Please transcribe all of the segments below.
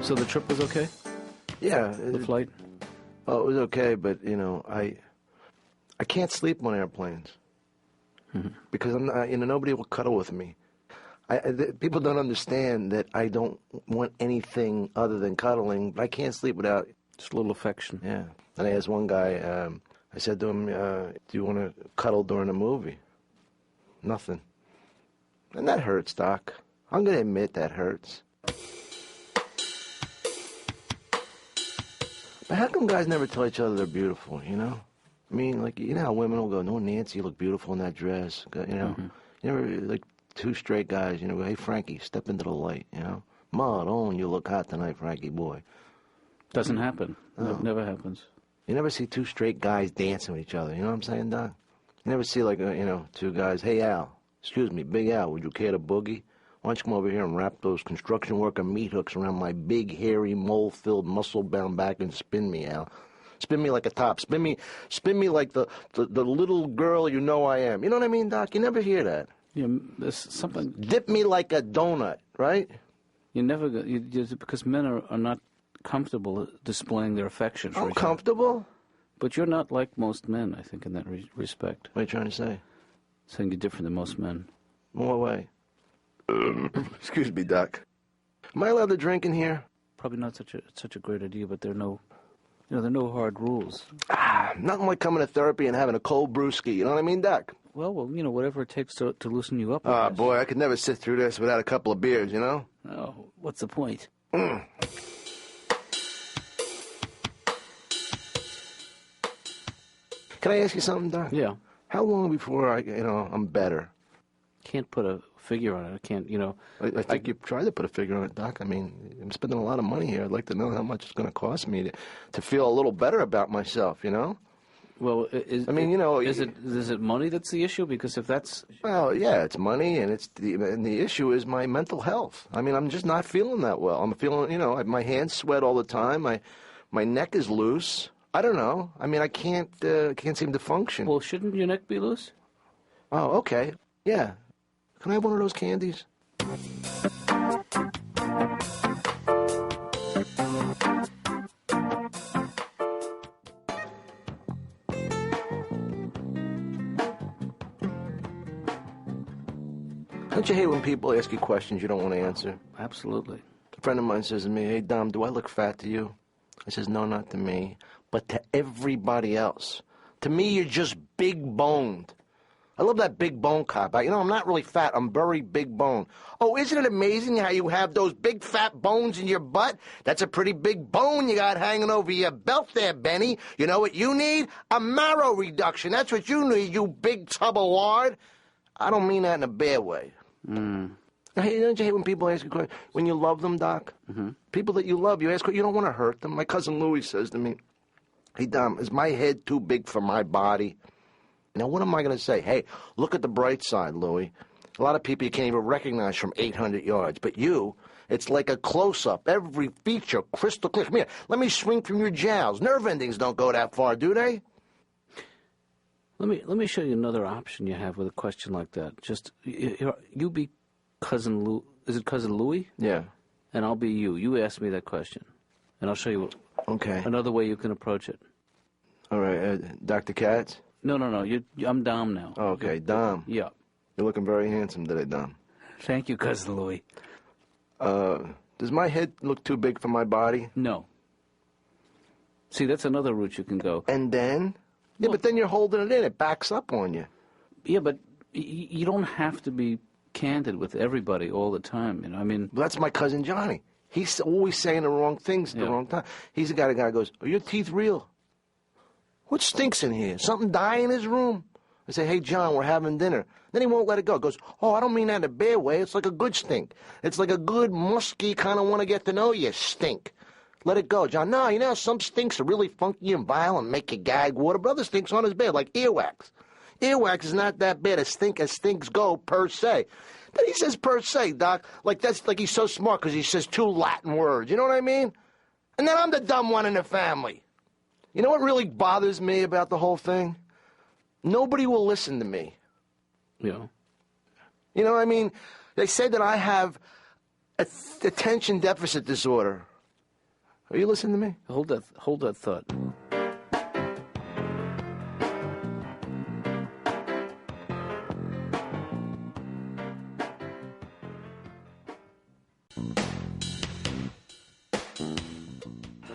So the trip was okay? Yeah. The flight? Oh, it was okay, but, you know, I can't sleep on airplanes. Because I'm not, you know, nobody will cuddle with me. People don't understand that I don't want anything other than cuddling, but I can't sleep without... Just a little affection. Yeah. And I asked one guy, I said to him, do you want to cuddle during a movie? Nothing. And that hurts, Doc. I'm going to admit that hurts. But how come guys never tell each other they're beautiful, you know? I mean, like, you know how women will go, no, Nancy, you look beautiful in that dress. You know, you never, like, two straight guys, you know, go, hey, Frankie, step into the light, you know? Ma, you look hot tonight, Frankie boy. Doesn't happen. No. It never happens. You never see two straight guys dancing with each other, you know what I'm saying, Doc? You never see, like, you know, two guys, hey, Al, excuse me, Big Al, would you care to boogie? Why don't you come over here and wrap those construction worker meat hooks around my big, hairy, mole-filled, muscle-bound back and spin me, Al. Spin me like a top. Spin me like the little girl you know I am. You know what I mean, Doc? You never hear that. Yeah, there's something... Dip me like a donut, right? You never... because men are not comfortable displaying their affection for each other. I'm comfortable. But you're not like most men, I think, in that respect. What are you trying to say? Saying you're different than most men. In what way? Excuse me, Doc. Am I allowed to drink in here? Probably not such a great idea, but there are no hard rules. Nothing like coming to therapy and having a cold brewski. You know what I mean, Doc? Well, you know, whatever it takes to loosen you up. Oh, boy, I could never sit through this without a couple of beers, you know? Oh, what's the point? Can I ask you something, Doc? Yeah. How long before I'm better? Can't put a figure on it. I can't, you know. I think you've tried to put a figure on it, Doc. I mean, I'm spending a lot of money here. I'd like to know how much it's going to cost me to feel a little better about myself, you know? Well, is it money that's the issue? Because if that's... Well, yeah, it's money, and the issue is my mental health. I mean, I'm just not feeling that well. I'm feeling, you know, my hands sweat all the time. My neck is loose. I don't know. I mean, I can't seem to function. Well, shouldn't your neck be loose? Oh, okay. Yeah. Can I have one of those candies? Don't you hate when people ask you questions you don't want to answer? Absolutely. A friend of mine says to me, hey, Dom, do I look fat to you? I says, no, not to me, but to everybody else. To me, you're just big-boned. I love that big bone cop. You know, I'm not really fat. I'm very big bone. Oh, isn't it amazing how you have those big fat bones in your butt? That's a pretty big bone you got hanging over your belt there, Benny. You know what you need? A marrow reduction. That's what you need, you big tub of lard. I don't mean that in a bad way. Hey, don't you hate when people ask you questions? When you love them, Doc? People that you love, you ask, you don't want to hurt them. My cousin Louis says to me, hey, Dom, is my head too big for my body? Now, what am I going to say? Hey, look at the bright side, Louis. A lot of people you can't even recognize from 800 yards. But you, it's like a close-up. Every feature crystal clear. Come here, let me shrink from your jowls. Nerve endings don't go that far, do they? Let me show you another option you have with a question like that. Just, you be Cousin Lou. Is it Cousin Louis? Yeah. And I'll be you. You ask me that question. And I'll show you another way you can approach it. All right, Dr. Katz? No. I'm Dom now. Okay, Dom. Yeah. You're looking very handsome today, Dom. Thank you, Cousin Louis. Does my head look too big for my body? No. See, that's another route you can go. And then? Yeah, but then you're holding it in. It backs up on you. Yeah, but you don't have to be candid with everybody all the time. You know, I mean... Well, that's my cousin Johnny. He's always saying the wrong things at the wrong time. He's the guy that goes, are your teeth real? What stinks in here? Something die in his room? I say, hey, John, we're having dinner. Then he won't let it go. Goes, oh, I don't mean that in a bad way. It's like a good stink. It's like a good, musky, kind of want to get to know you stink. Let it go, John. No, you know, some stinks are really funky and vile and make you gag water. But other stinks aren't as bad, like earwax. Earwax is not that bad as stinks go, per se. Then he says per se, Doc. Like, that's like he's so smart because he says two Latin words. You know what I mean? And then I'm the dumb one in the family. You know what really bothers me about the whole thing? Nobody will listen to me. Yeah. You know what I mean? They say that I have attention deficit disorder. Are you listening to me? Hold that thought.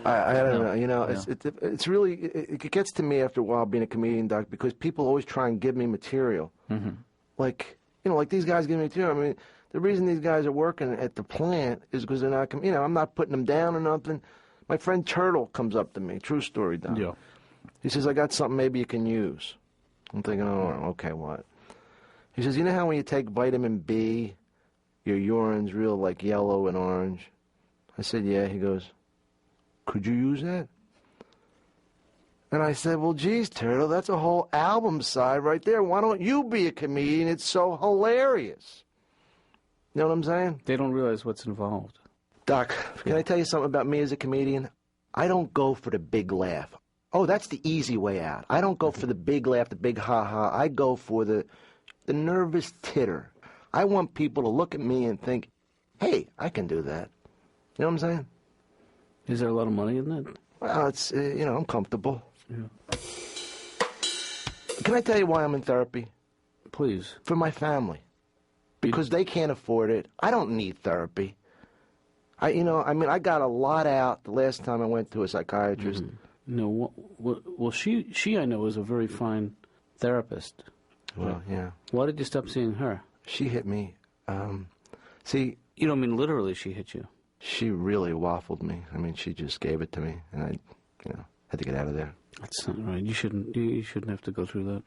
I don't know. You know, Yeah. it's really it gets to me after a while being a comedian, Doc, because people always try and give me material. Mm-hmm. Like, you know, like these guys give me material. I mean, the reason these guys are working at the plant is because they're not, you know, I'm not putting them down or nothing. My friend Turtle comes up to me. True story, Doc. Yeah. He says, I got something maybe you can use. I'm thinking, oh, okay, what? He says, you know how when you take vitamin B, your urine's real like yellow and orange? I said, yeah. He goes, could you use that? And I said, well, geez, Turtle, that's a whole album side right there. Why don't you be a comedian? It's so hilarious. You know what I'm saying? They don't realize what's involved. Doc, can I tell you something about me as a comedian? I don't go for the big laugh. Oh, that's the easy way out. I don't go for the big laugh, the big ha-ha. I go for the nervous titter. I want people to look at me and think, hey, I can do that. You know what I'm saying? Is there a lot of money in that? Well, it's, you know, I'm comfortable. Yeah. Can I tell you why I'm in therapy? Please. For my family. Because they can't afford it. I don't need therapy. I got a lot out the last time I went to a psychiatrist. Mm-hmm. No, well, she I know is a very fine therapist. Well, yeah. Why did you stop seeing her? She hit me. See... You don't mean literally she hit you? She really waffled me. I mean, she just gave it to me, and I, you know, had to get out of there. That's not right. You shouldn't have to go through that.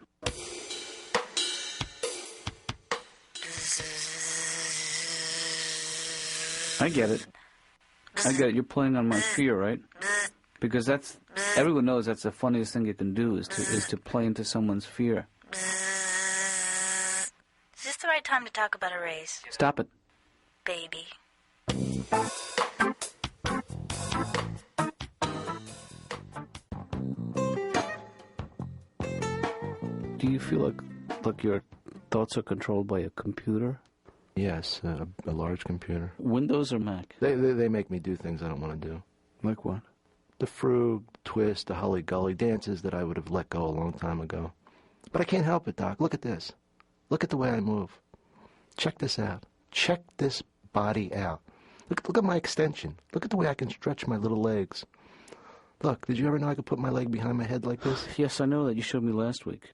I get it. You're playing on my fear, right? Because everyone knows that's the funniest thing you can do is to play into someone's fear. Is this the right time to talk about a raise? Stop it. Baby. Do you feel like your thoughts are controlled by a computer? Yes, a large computer. Windows or Mac? They make me do things I don't want to do. Like what? The frug, twist, the hully-gully, dances that I would have let go a long time ago. But I can't help it, Doc. Look at this. Look at the way I move. Check this out. Check this body out. Look at my extension. Look at the way I can stretch my little legs. Look, did you ever know I could put my leg behind my head like this? Yes, I know that. You showed me last week.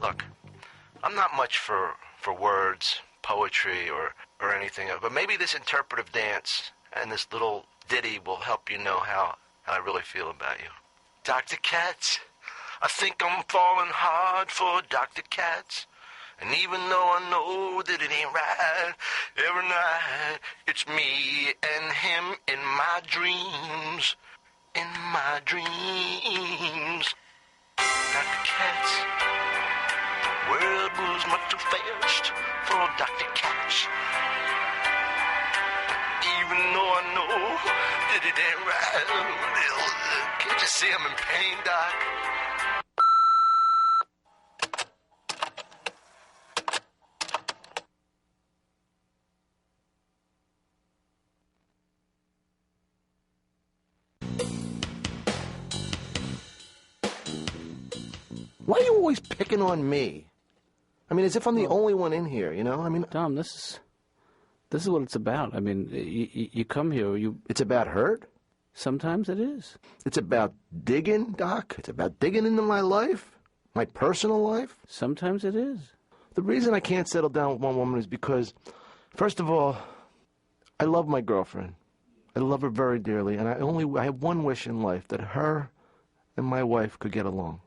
Look, I'm not much for words, poetry, or anything, but maybe this interpretive dance and this little ditty will help you know how I really feel about you. Dr. Katz, I think I'm falling hard for Dr. Katz. And even though I know that it ain't right, every night it's me and him in my dreams. In my dreams. Dr. Katz, the world moves much too fast for Dr. Katz. Even though I know that it ain't right, can't you see I'm in pain, Doc? Why are you always picking on me? I mean, as if I'm the only one in here, you know? I mean, Tom, this is what it's about. I mean, you come here, it's about hurt? Sometimes it is. It's about digging, Doc? It's about digging into my life? My personal life? Sometimes it is. The reason I can't settle down with one woman is because, first of all, I love my girlfriend. I love her very dearly, and I have one wish in life, that her and my wife could get along.